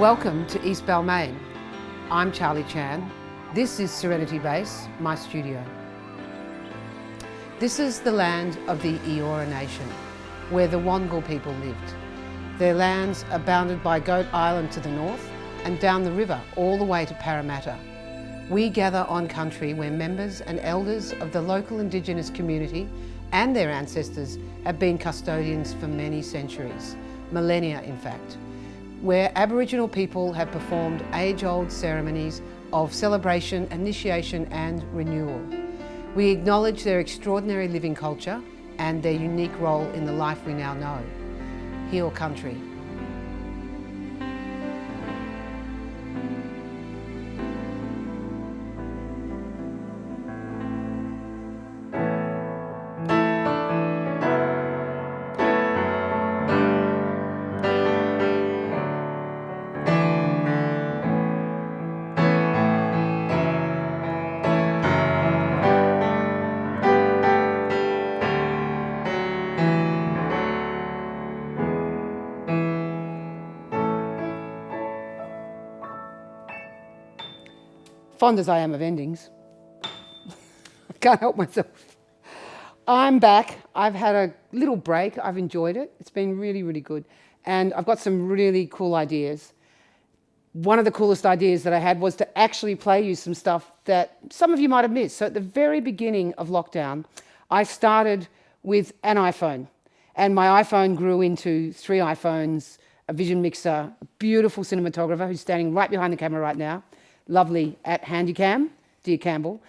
Welcome to East Balmain. I'm Charlie Chan. This is Serenity Base, my studio. This is the land of the Eora Nation, where the Wangal people lived. Their lands are bounded by Goat Island to the north and down the river all the way to Parramatta. We gather on country where members and elders of the local Indigenous community and their ancestors have been custodians for many centuries, millennia in fact, where Aboriginal people have performed age-old ceremonies of celebration, initiation and renewal. We acknowledge their extraordinary living culture and their unique role in the life we now know. Heal country. Fond as I am of endings, I can't help myself. I'm back. I've had a little break. I've enjoyed it. It's been really, really good. And I've got some really cool ideas. One of the coolest ideas that I had was to actually play you some stuff that some of you might have missed. So at the very beginning of lockdown, I started with an iPhone. And my iPhone grew into 3 iPhones, a vision mixer, a beautiful cinematographer who's standing right behind the camera right now. Lovely at Handycam, dear Campbell.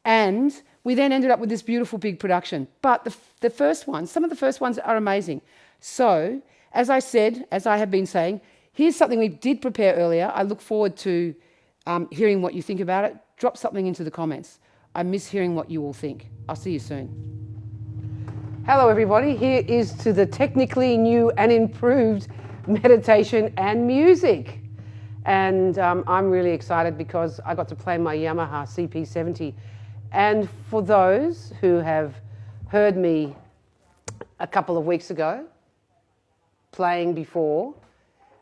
And we then ended up with this beautiful big production. But the first ones, some of the first ones are amazing. So, as I said, as I have been saying, here's something we did prepare earlier. I look forward to hearing what you think about it. Drop something into the comments. I miss hearing what you all think. I'll see you soon. Hello everybody, here is to the technically new and improved meditation and music. And I'm really excited because I got to play my Yamaha CP70. And for those who have heard me a couple of weeks ago playing before,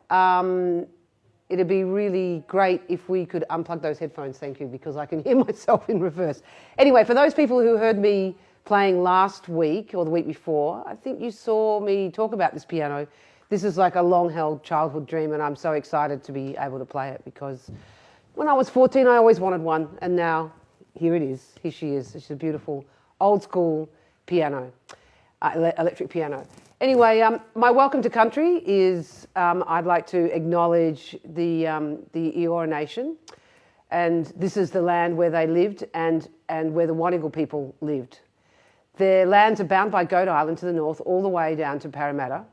it'd be really great if we could unplug those headphones, thank you, because I can hear myself in reverse. Anyway, for those people who heard me playing last week or the week before, I think you saw me talk about this piano. This is like a long-held childhood dream, and I'm so excited to be able to play it because when I was 14, I always wanted one, and now here it is. Here she is. She's a beautiful old-school piano, electric piano. Anyway, my welcome to country is I'd like to acknowledge the Eora Nation, and this is the land where they lived and where the Wangal people lived. Their lands are bound by Goat Island to the north all the way down to Parramatta.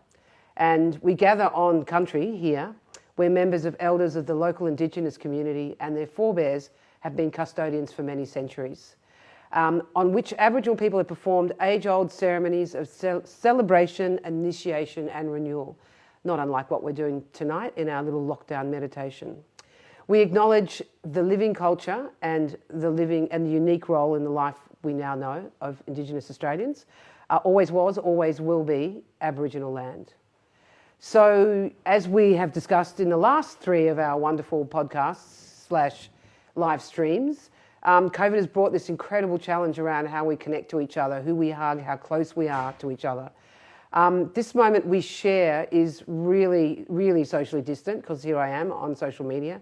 And we gather on country here where members of elders of the local Indigenous community and their forebears have been custodians for many centuries, on which Aboriginal people have performed age-old ceremonies of celebration, initiation and renewal, not unlike what we're doing tonight in our little lockdown meditation. We acknowledge the living culture and the unique role in the life we now know of Indigenous Australians, always was, always will be Aboriginal land. So, as we have discussed in the last 3 of our wonderful podcasts / live streams, COVID has brought this incredible challenge around how we connect to each other, who we hug, how close we are to each other. This moment we share is really, really socially distant because here I am on social media.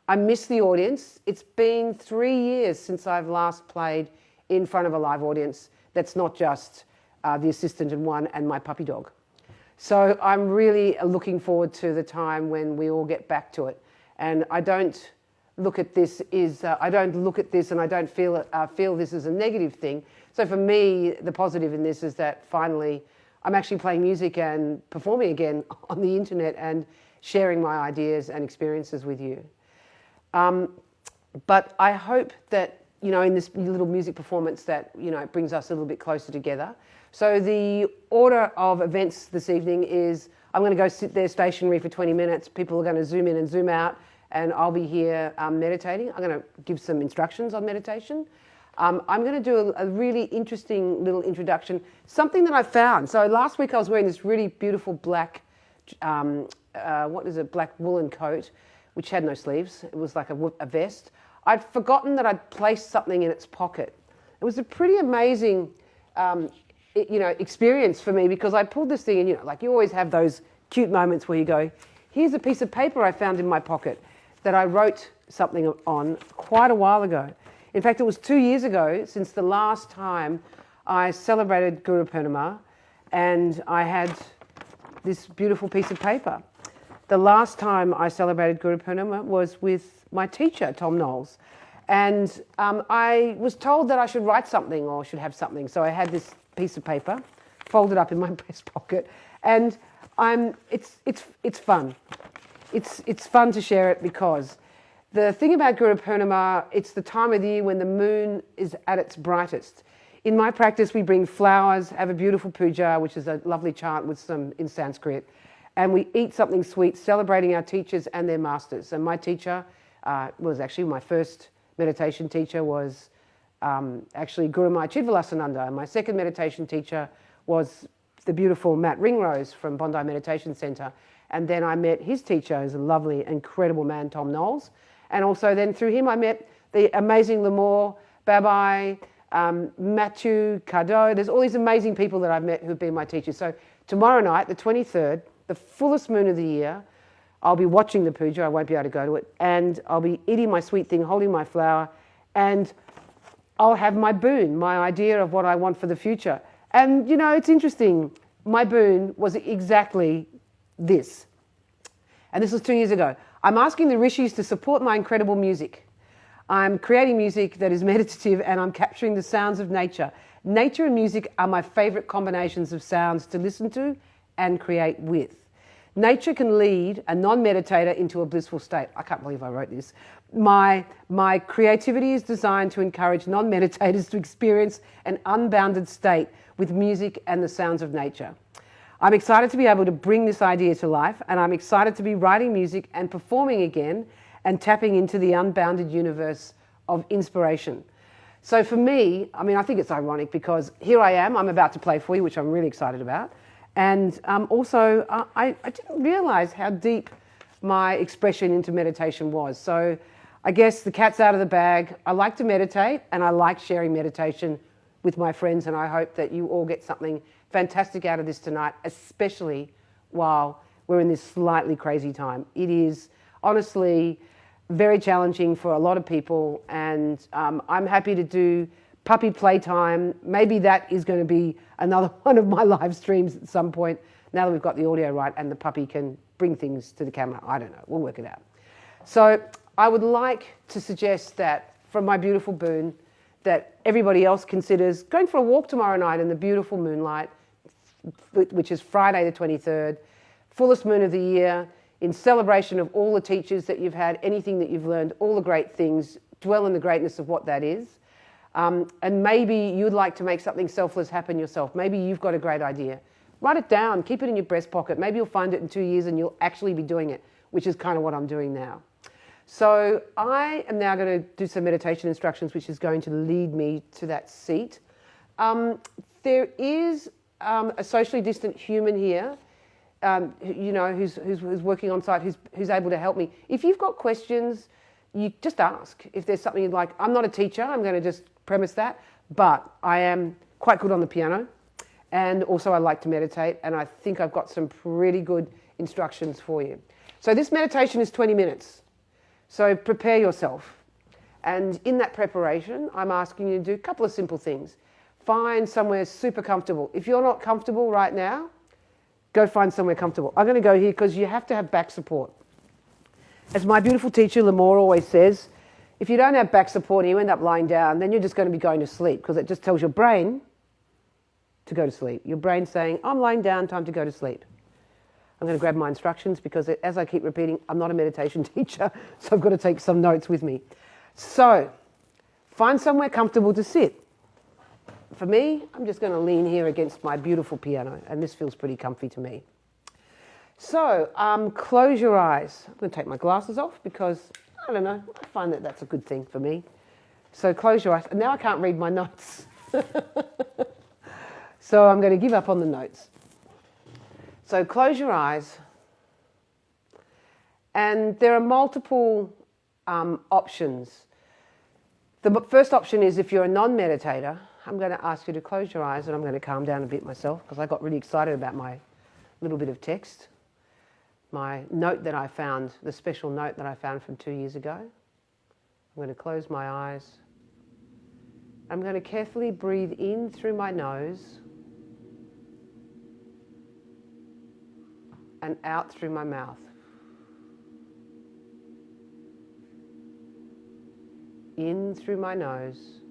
I miss the audience. It's been 3 years since I've last played in front of a live audience that's not just the assistant and one and my puppy dog. So I'm really looking forward to the time when we all get back to it. And I don't look at this and I don't feel this as a negative thing. So for me, the positive in this is that finally I'm actually playing music and performing again on the internet and sharing my ideas and experiences with you. But I hope that, in this little music performance that, it brings us a little bit closer together. So the order of events this evening is I'm going to go sit there stationary for 20 minutes. People are going to zoom in and zoom out, and I'll be here meditating. I'm going to give some instructions on meditation. I'm going to do a really interesting little introduction, something that I found. So last week I was wearing this really beautiful black, black woolen coat which had no sleeves. It was like a vest. I'd forgotten that I'd placed something in its pocket. It was a pretty amazing, experience for me, because I pulled this thing and, like you always have those cute moments where you go, here's a piece of paper I found in my pocket that I wrote something on quite a while ago. In fact, it was 2 years ago since the last time I celebrated Guru Purnima, and I had this beautiful piece of paper. The last time I celebrated Guru Purnima was with my teacher, Tom Knowles. And I was told that I should write something or should have something. So I had this piece of paper folded up in my breast pocket, and it's fun. It's fun to share it, because the thing about Guru Purnima, it's the time of the year when the moon is at its brightest. In my practice, we bring flowers, have a beautiful puja, which is a lovely chant with some in Sanskrit, and we eat something sweet, celebrating our teachers and their masters. And my teacher was actually my first meditation teacher was actually Guru Mai Chidvilasananda, and my second meditation teacher was the beautiful Matt Ringrose from Bondi Meditation Centre. And then I met his teacher, who's a lovely, incredible man, Tom Knowles. And also then through him I met the amazing Lamore, Babai, Matthew, Cardo. There's all these amazing people that I've met who've been my teachers. So tomorrow night, the 23rd, the fullest moon of the year, I'll be watching the puja. I won't be able to go to it. And I'll be eating my sweet thing, holding my flower, and I'll have my boon, my idea of what I want for the future. And, it's interesting. My boon was exactly this. And this was 2 years ago. I'm asking the rishis to support my incredible music. I'm creating music that is meditative, and I'm capturing the sounds of nature. Nature and music are my favorite combinations of sounds to listen to and create with. Nature can lead a non-meditator into a blissful state. I can't believe I wrote this. My creativity is designed to encourage non-meditators to experience an unbounded state with music and the sounds of nature. I'm excited to be able to bring this idea to life, and I'm excited to be writing music and performing again and tapping into the unbounded universe of inspiration. So for me, I think it's ironic, because here I am, I'm about to play for you, which I'm really excited about. And also, I didn't realise how deep my expression into meditation was. So I guess the cat's out of the bag. I like to meditate, and I like sharing meditation with my friends, and I hope that you all get something fantastic out of this tonight, especially while we're in this slightly crazy time. It is honestly very challenging for a lot of people, and I'm happy to do puppy playtime. Maybe that is going to be another one of my live streams at some point, now that we've got the audio right and the puppy can bring things to the camera. I don't know, we'll work it out. So I would like to suggest that, from my beautiful boon, that everybody else considers going for a walk tomorrow night in the beautiful moonlight, which is Friday the 23rd, fullest moon of the year, in celebration of all the teachers that you've had, anything that you've learned, all the great things, dwell in the greatness of what that is. And maybe you'd like to make something selfless happen yourself. Maybe you've got a great idea. Write it down, keep it in your breast pocket. Maybe you'll find it in 2 years and you'll actually be doing it, which is kind of what I'm doing now. So I am now going to do some meditation instructions, which is going to lead me to that seat. There is a socially distant human here, who's working on site, who's able to help me. If you've got questions, you just ask. If there's something you'd like, I'm not a teacher, I'm going to just premise that, but I am quite good on the piano, and also I like to meditate, and I think I've got some pretty good instructions for you. So this meditation is 20 minutes. So prepare yourself. And in that preparation, I'm asking you to do a couple of simple things. Find somewhere super comfortable. If you're not comfortable right now, go find somewhere comfortable. I'm going to go here because you have to have back support. As my beautiful teacher, Lamore, always says, if you don't have back support and you end up lying down, then you're just going to be going to sleep, because it just tells your brain to go to sleep. Your brain's saying, I'm lying down, time to go to sleep. I'm going to grab my instructions, because as I keep repeating, I'm not a meditation teacher, so I've got to take some notes with me. So find somewhere comfortable to sit. For me, I'm just going to lean here against my beautiful piano, and this feels pretty comfy to me. So close your eyes. I'm going to take my glasses off, because, I don't know, I find that that's a good thing for me. So close your eyes. And now I can't read my notes. So I'm going to give up on the notes. So close your eyes And there are multiple options. The first option is if you're a non-meditator, I'm going to ask you to close your eyes, and I'm going to calm down a bit myself because I got really excited about my little bit of text, my note that I found, the special note that I found from 2 years ago. I'm going to close my eyes. I'm going to carefully breathe in through my nose and out through my mouth. In through my nose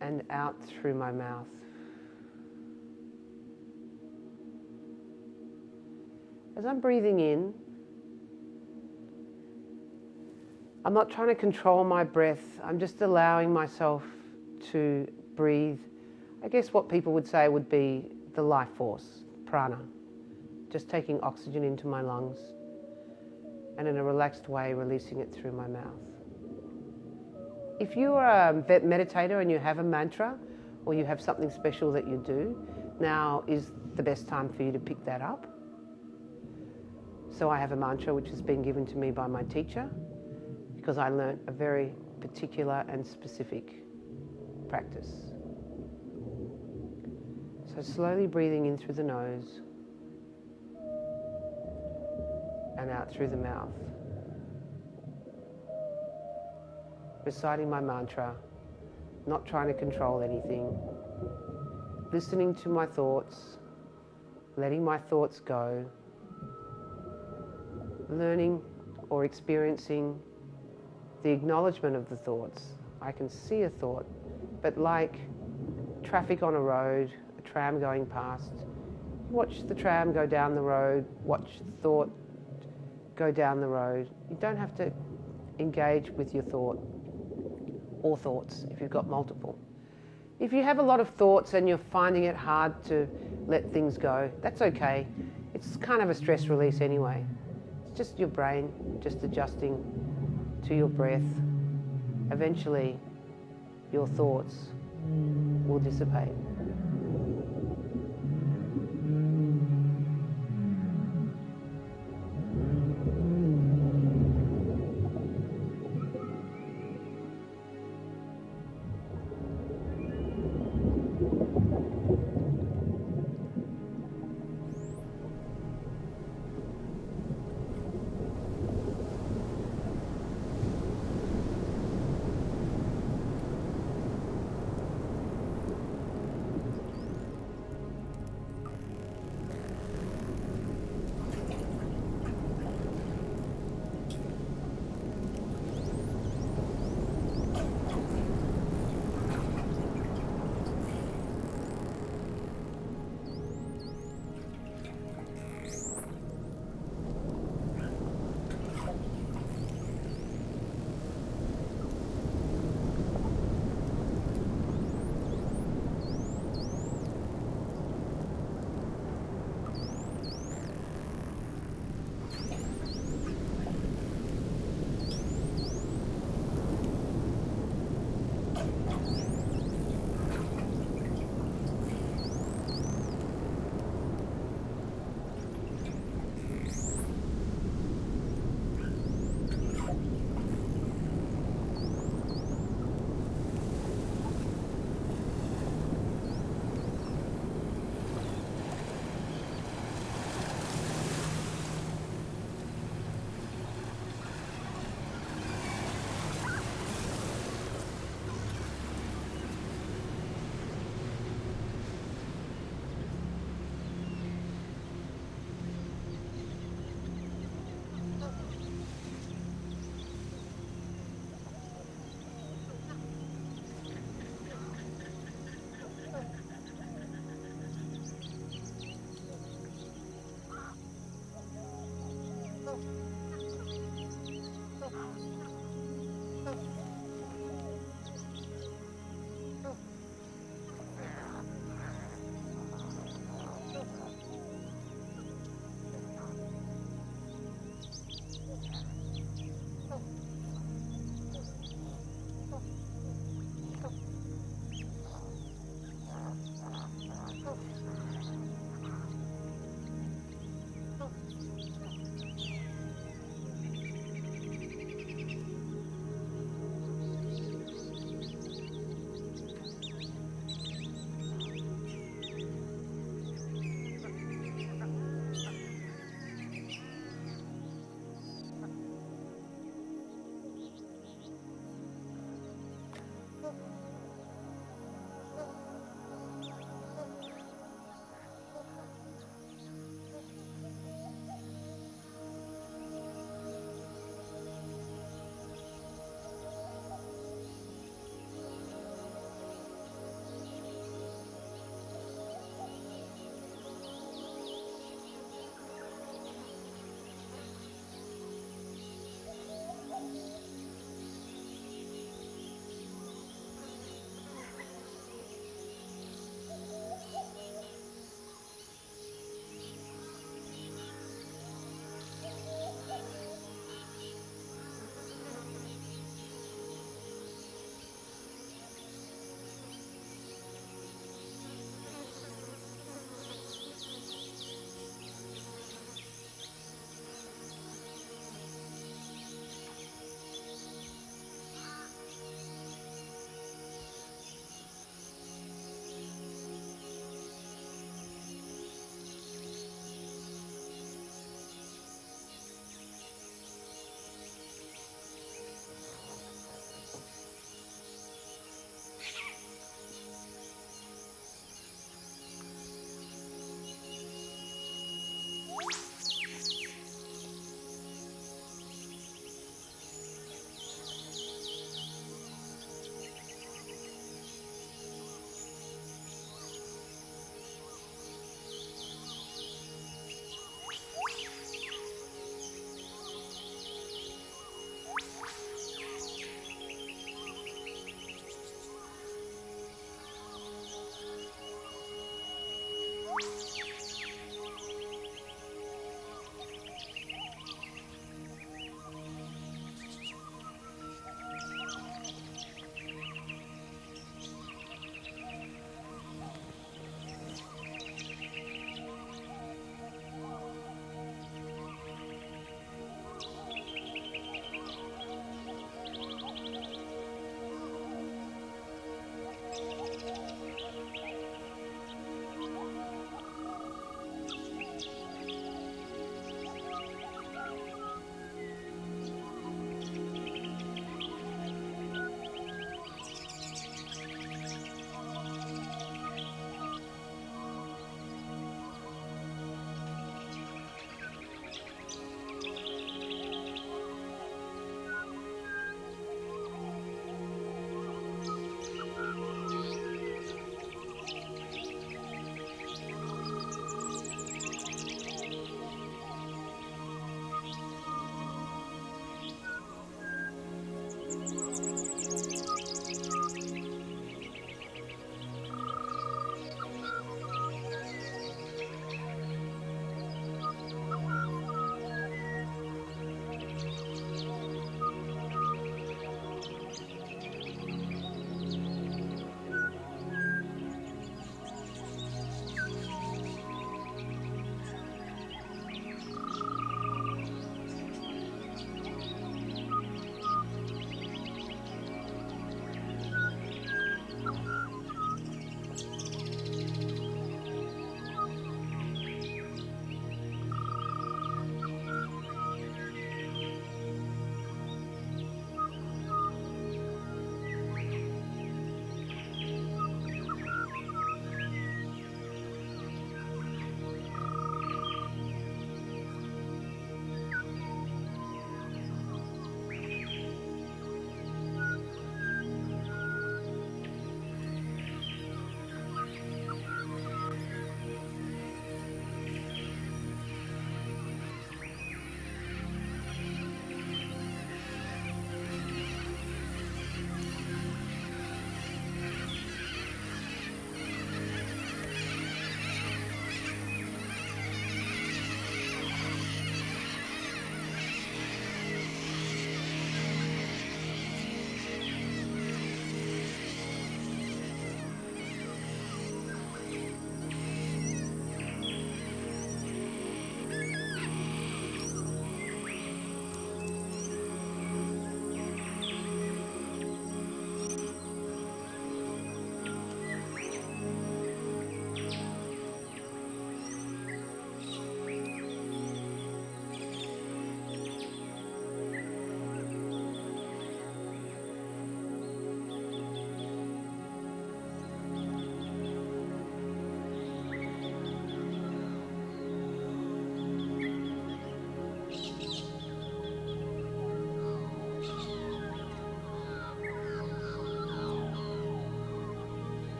and out through my mouth. As I'm breathing in, I'm not trying to control my breath. I'm just allowing myself to breathe. I guess what people would say would be the life force, prana. Just taking oxygen into my lungs and in a relaxed way releasing it through my mouth. If you are a meditator and you have a mantra or you have something special that you do, now is the best time for you to pick that up. So I have a mantra which has been given to me by my teacher because I learnt a very particular and specific practice. So slowly breathing in through the nose and out through the mouth. Reciting my mantra, not trying to control anything, listening to my thoughts, letting my thoughts go, learning or experiencing the acknowledgement of the thoughts. I can see a thought, but like traffic on a road, a tram going past, watch the tram go down the road, watch the thought go down the road. You don't have to engage with your thought or thoughts if you've got multiple. If you have a lot of thoughts and you're finding it hard to let things go, that's okay. It's kind of a stress release anyway. It's just your brain just adjusting to your breath. Eventually, your thoughts will dissipate.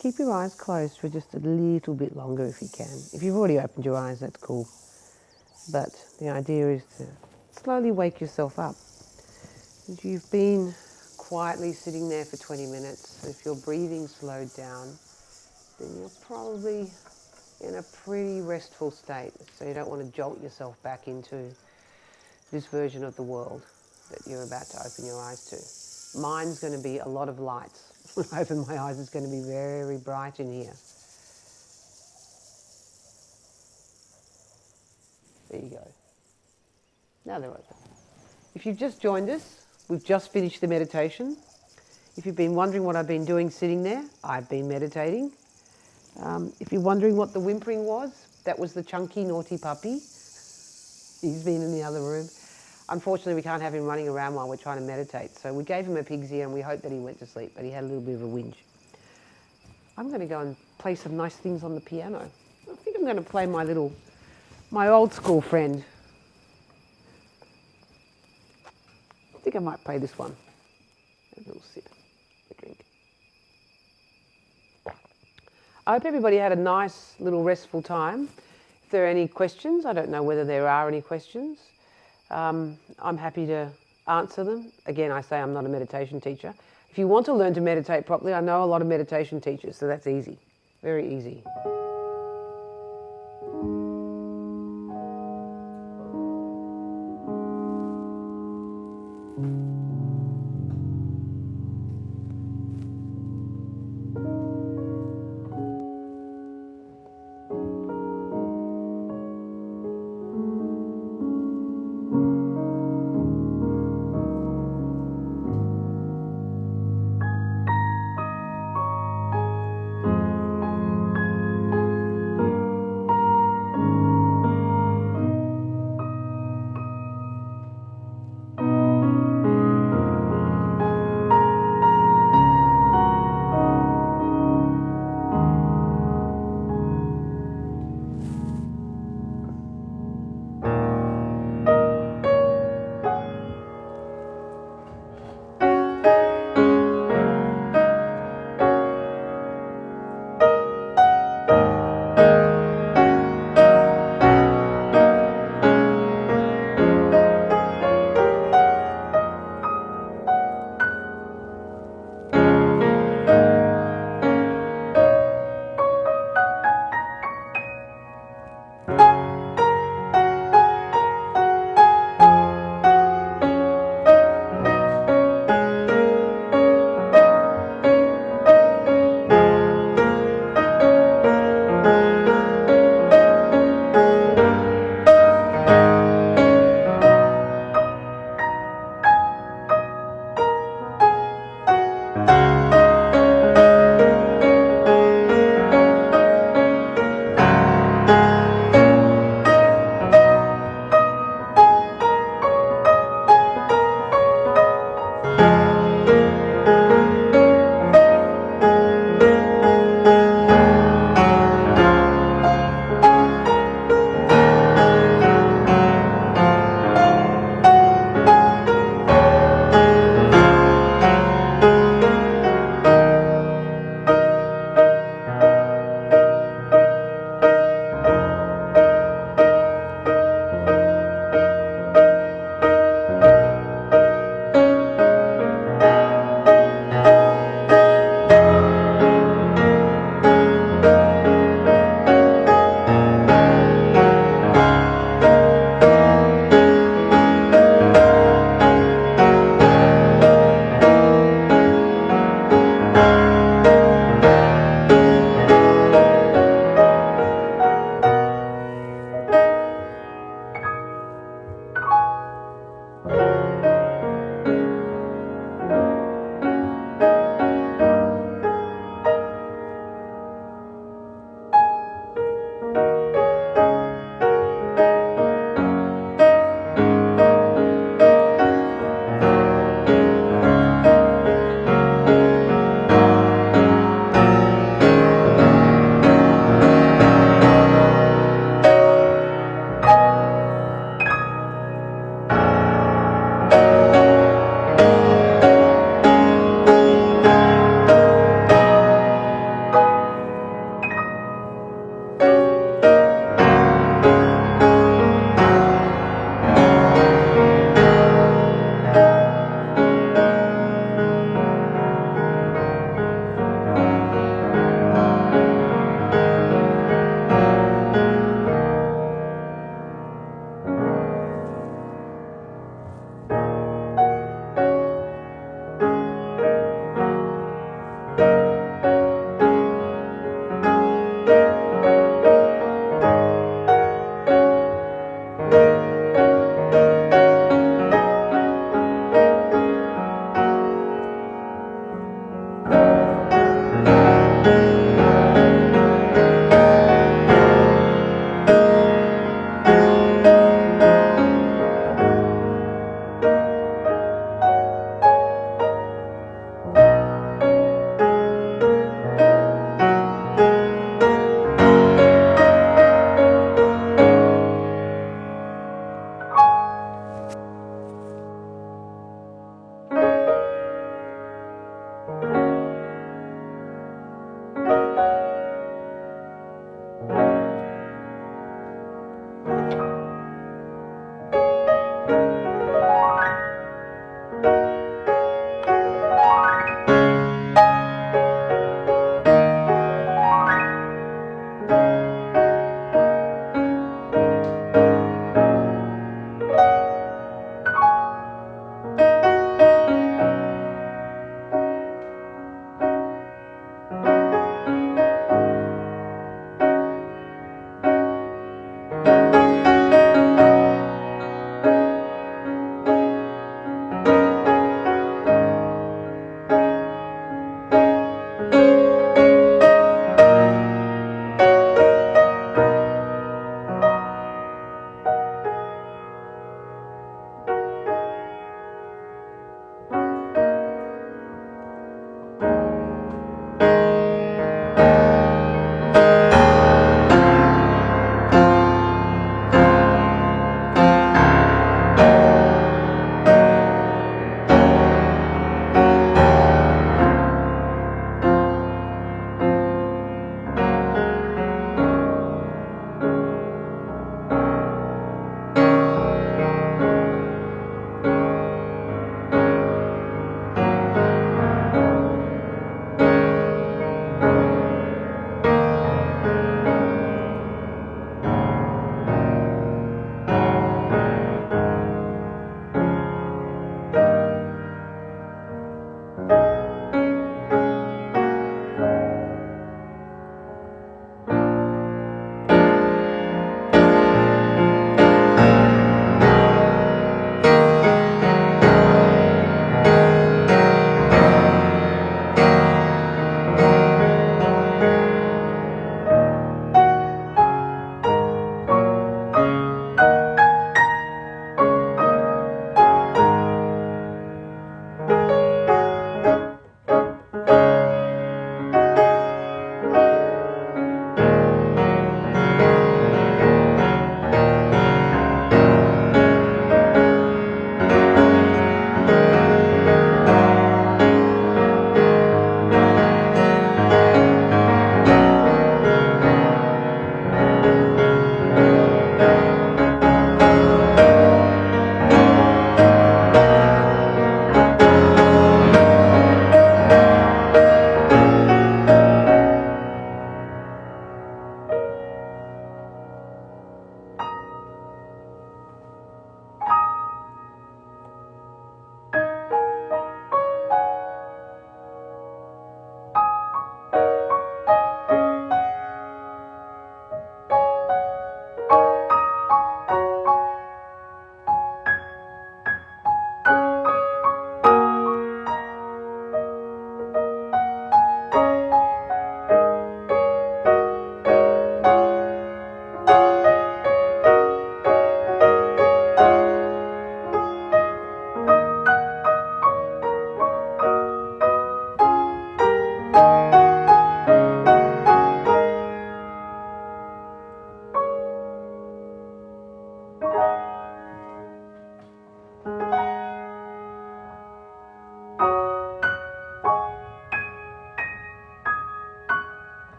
Keep your eyes closed for just a little bit longer if you can. If you've already opened your eyes, that's cool. But the idea is to slowly wake yourself up. If you've been quietly sitting there for 20 minutes, if your breathing slowed down, then you're probably in a pretty restful state. So you don't want to jolt yourself back into this version of the world that you're about to open your eyes to. Mine's going to be a lot of lights. When I open my eyes, it's going to be very bright in here. There you go. Now they're open. If you've just joined us, we've just finished the meditation. If you've been wondering what I've been doing sitting there, I've been meditating. If you're wondering what the whimpering was, that was the chunky, naughty puppy. He's been in the other room. Unfortunately, we can't have him running around while we're trying to meditate, so we gave him a pig's ear and we hope that he went to sleep, but he had a little bit of a whinge. I'm going to go and play some nice things on the piano. I think I'm going to play my old school friend. I think I might play this one. A little sip, a drink. I hope everybody had a nice little restful time. If there are any questions, I don't know whether there are any questions. I'm happy to answer them. Again, I say I'm not a meditation teacher. If you want to learn to meditate properly, I know a lot of meditation teachers, so that's easy, very easy.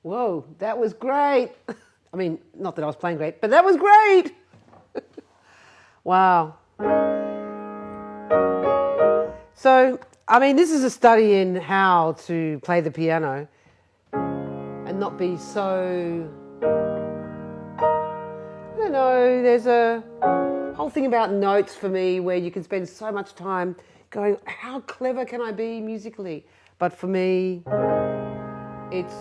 Whoa, that was great. I mean, not that I was playing great, but that was great. Wow. So, I mean, this is a study in how to play the piano and not be so, I don't know, there's a whole thing about notes for me where you can spend so much time going, how clever can I be musically? But for me, it's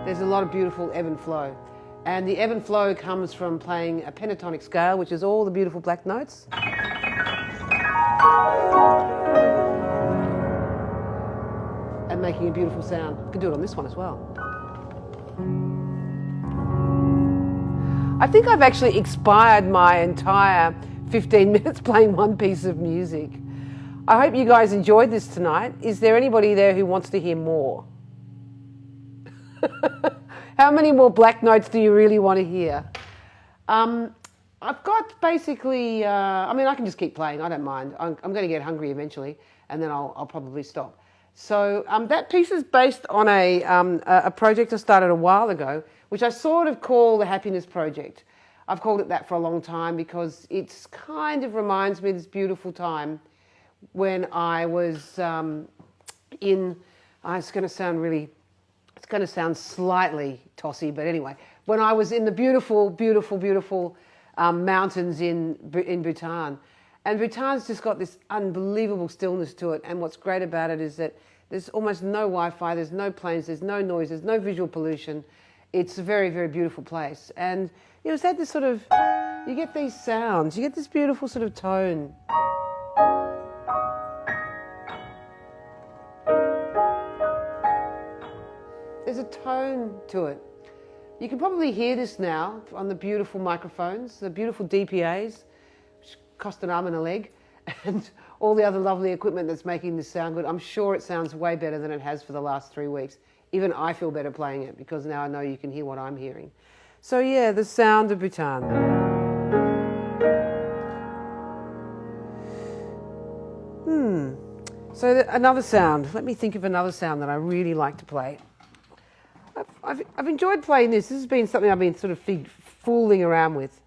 there's a lot of beautiful ebb and flow. And the ebb and flow comes from playing a pentatonic scale, which is all the beautiful black notes. And making a beautiful sound. You can do it on this one as well. I think I've actually expired my entire 15 minutes playing one piece of music. I hope you guys enjoyed this tonight. Is there anybody there who wants to hear more? How many more black notes do you really want to hear? I've got basically, I mean, I can just keep playing. I don't mind. I'm going to get hungry eventually, and then I'll probably stop. So that piece is based on a project I started a while ago, which I sort of call the Happiness Project. I've called it that for a long time because it kind of reminds me of this beautiful time when I was it's going to sound slightly tossy, but anyway, when I was in the beautiful, beautiful, beautiful mountains in Bhutan. And Bhutan's just got this unbelievable stillness to it. And what's great about it is that there's almost no Wi-Fi, there's no planes, there's no noise, there's no visual pollution. It's a very, very beautiful place. And it's had this sort of, you get these sounds, you get this beautiful sort of tone. There's a tone to it. You can probably hear this now on the beautiful microphones, the beautiful DPAs, which cost an arm and a leg, and all the other lovely equipment that's making this sound good. I'm sure it sounds way better than it has for the last 3 weeks. Even I feel better playing it because now I know you can hear what I'm hearing. So yeah, the sound of Bhutan. So another sound. Let me think of another sound that I really like to play. I've enjoyed playing this. This has been something I've been sort of fooling around with.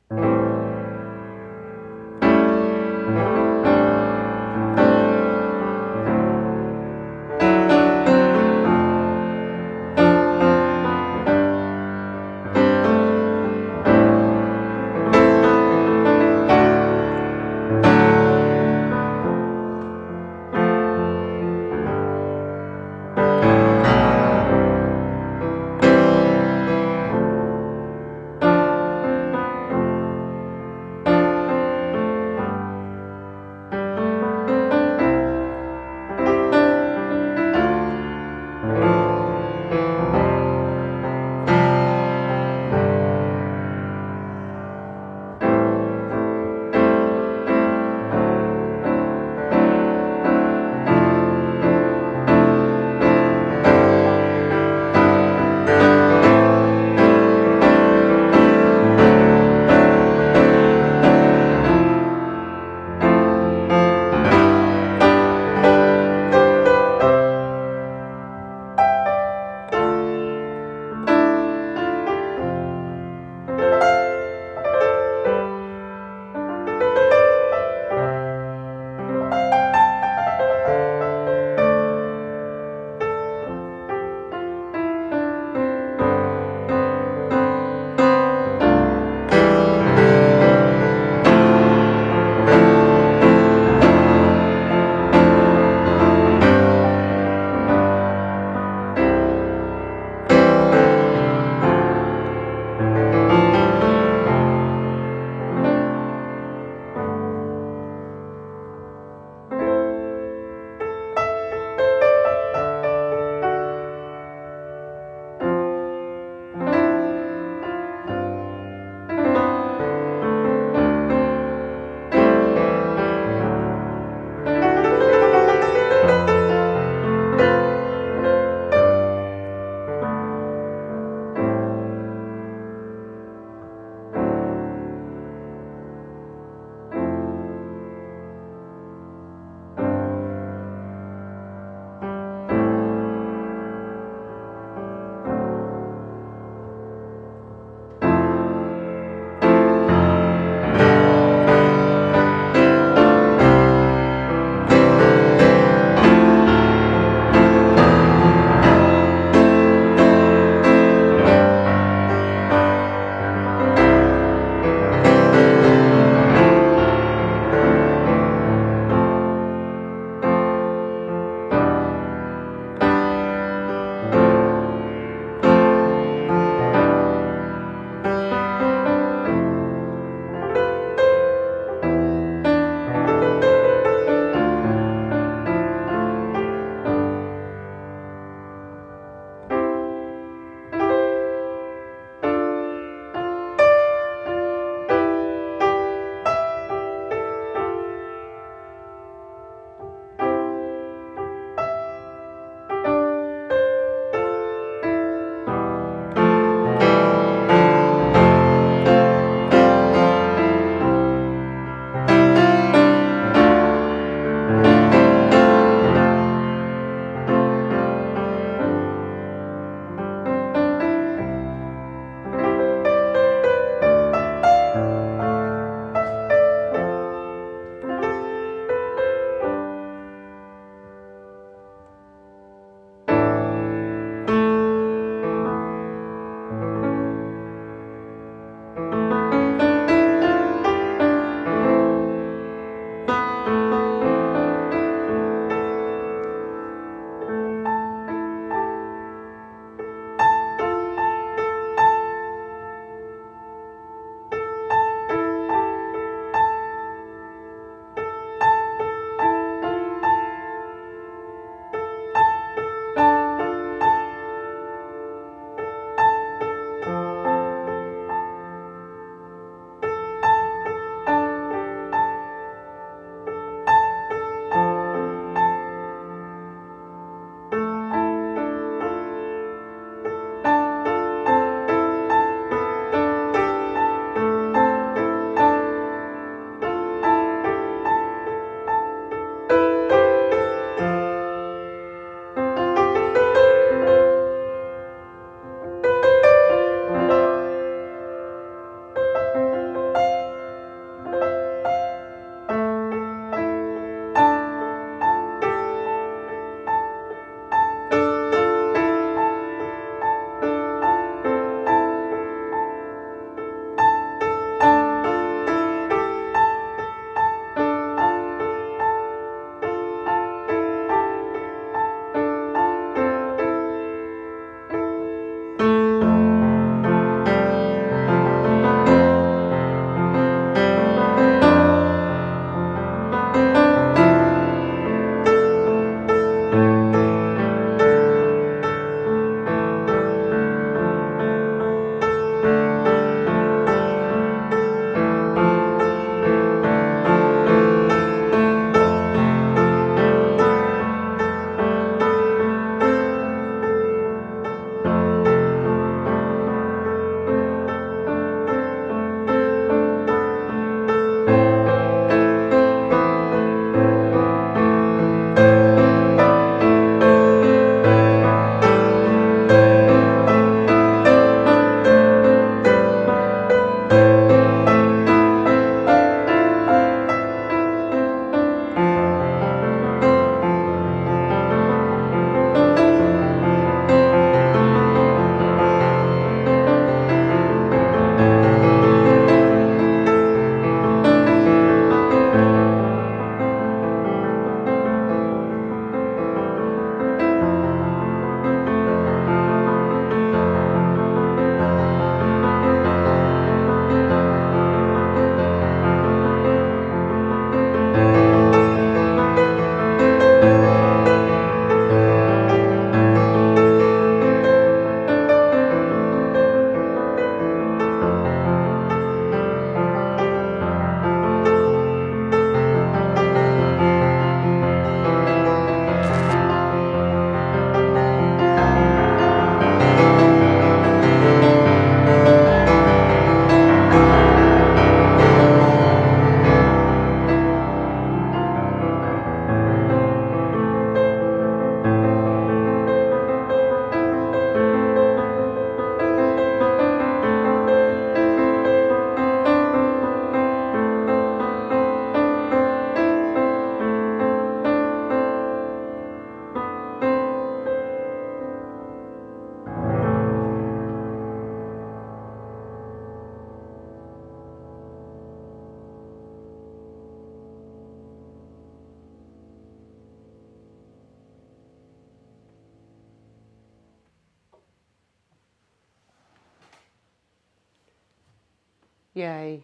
Yay.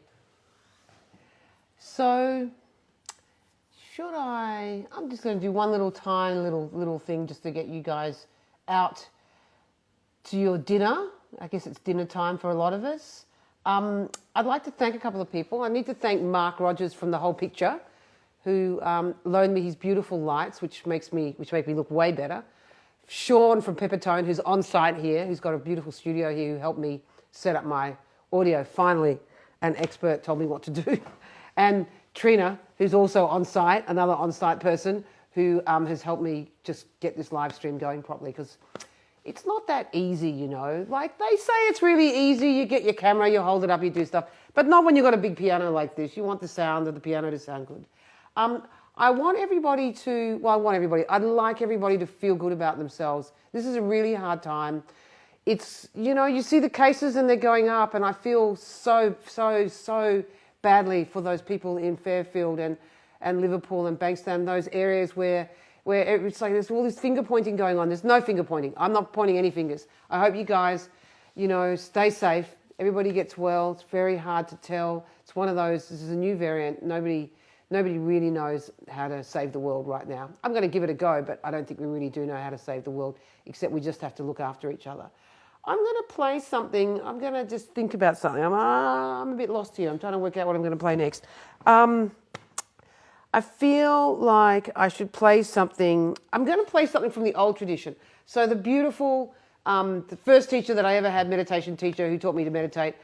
So, I'm just going to do one little tiny little thing just to get you guys out to your dinner. I guess it's dinner time for a lot of us. I'd like to thank a couple of people. I need to thank Mark Rogers from The Whole Picture, who loaned me his beautiful lights, which make me look way better. Sean from Peppertone, who's on site here, who's got a beautiful studio here, who helped me set up my audio. Finally, an expert told me what to do. And Trina, who's also on site, another on-site person, who has helped me just get this live stream going properly, because it's not that easy, you know. Like, they say it's really easy. You get your camera, you hold it up, you do stuff. But not when you've got a big piano like this. You want the sound of the piano to sound good. I'd like everybody to feel good about themselves. This is a really hard time. It's, you know, you see the cases and they're going up, and I feel so badly for those people in Fairfield and Liverpool and Bankstown, those areas where it's like there's all this finger pointing going on. There's no finger pointing. I'm not pointing any fingers. I hope you guys, you know, stay safe. Everybody gets well. It's very hard to tell. It's one of those, this is a new variant. Nobody really knows how to save the world right now. I'm going to give it a go, but I don't think we really do know how to save the world, except we just have to look after each other. I'm going to play something. I'm going to just think about something. I'm a bit lost here. I'm trying to work out what I'm going to play next. I feel like I should play something. I'm going to play something from the old tradition. So the beautiful, the first teacher that I ever had, meditation teacher, who taught me to meditate.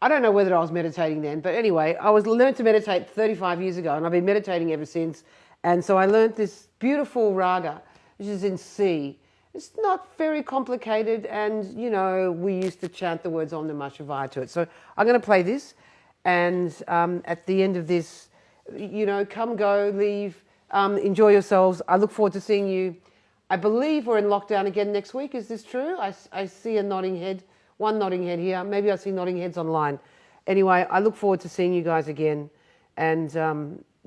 I don't know whether I was meditating then, but anyway, I learned to meditate 35 years ago, and I've been meditating ever since. And so I learned this beautiful raga, which is in C. It's not very complicated, and, you know, we used to chant the words Om Namah Shivaya to it. So I'm going to play this, and at the end of this, you know, come, go, leave, enjoy yourselves. I look forward to seeing you. I believe we're in lockdown again next week. Is this true? I see a nodding head, one nodding head here. Maybe I see nodding heads online. Anyway, I look forward to seeing you guys again. And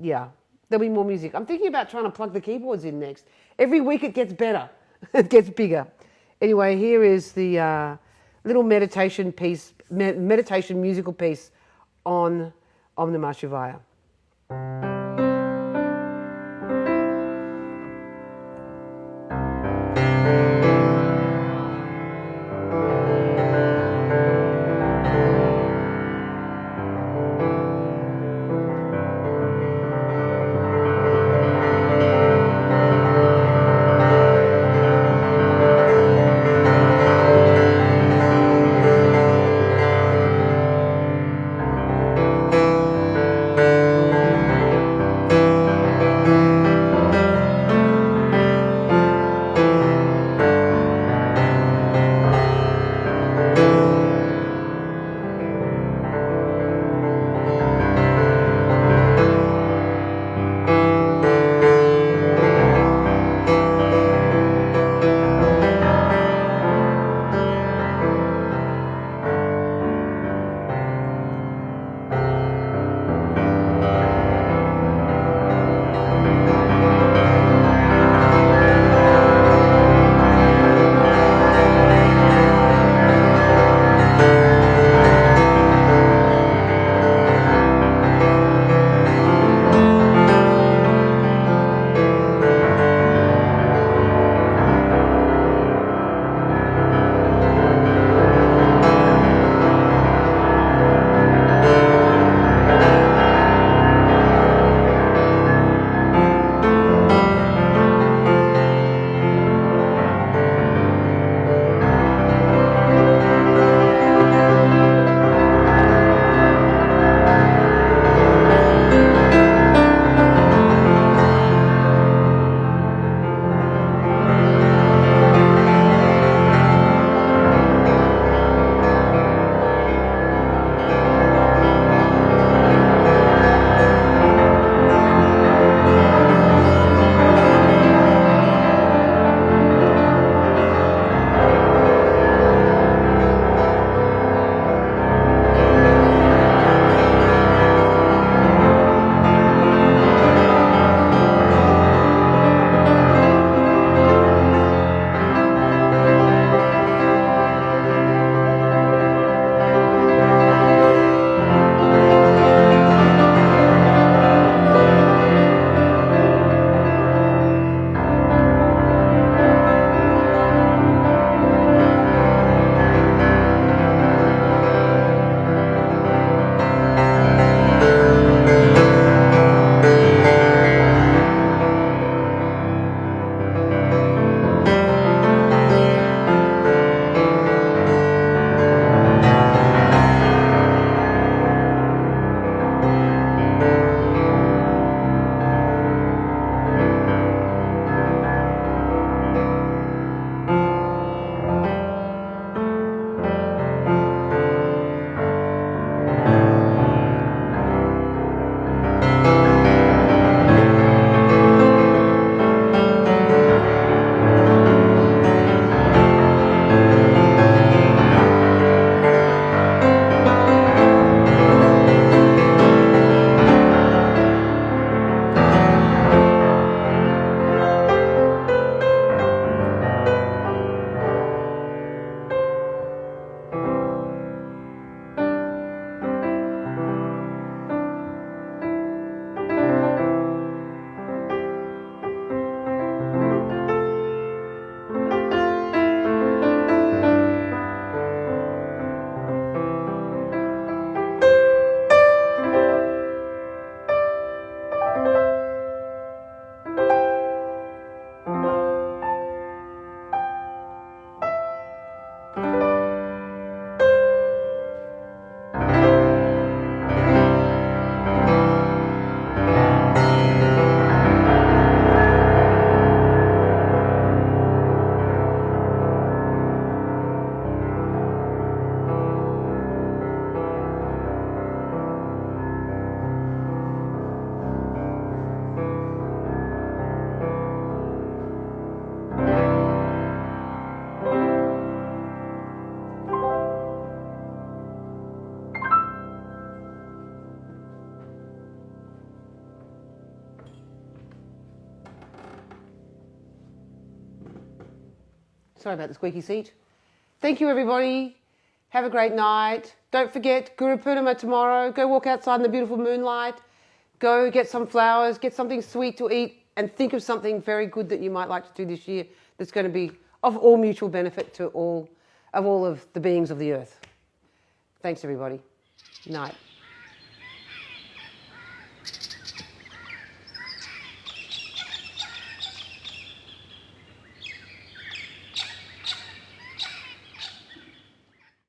yeah, there'll be more music. I'm thinking about trying to plug the keyboards in next. Every week it gets better. It gets bigger. Anyway, here is the little meditation piece, meditation musical piece on Om Namah Shivaya. Sorry about the squeaky seat. Thank you, everybody. Have a great night. Don't forget Guru Purnima tomorrow. Go walk outside in the beautiful moonlight. Go get some flowers, get something sweet to eat, and think of something very good that you might like to do this year that's going to be of all mutual benefit to all of the beings of the earth. Thanks, everybody. Night.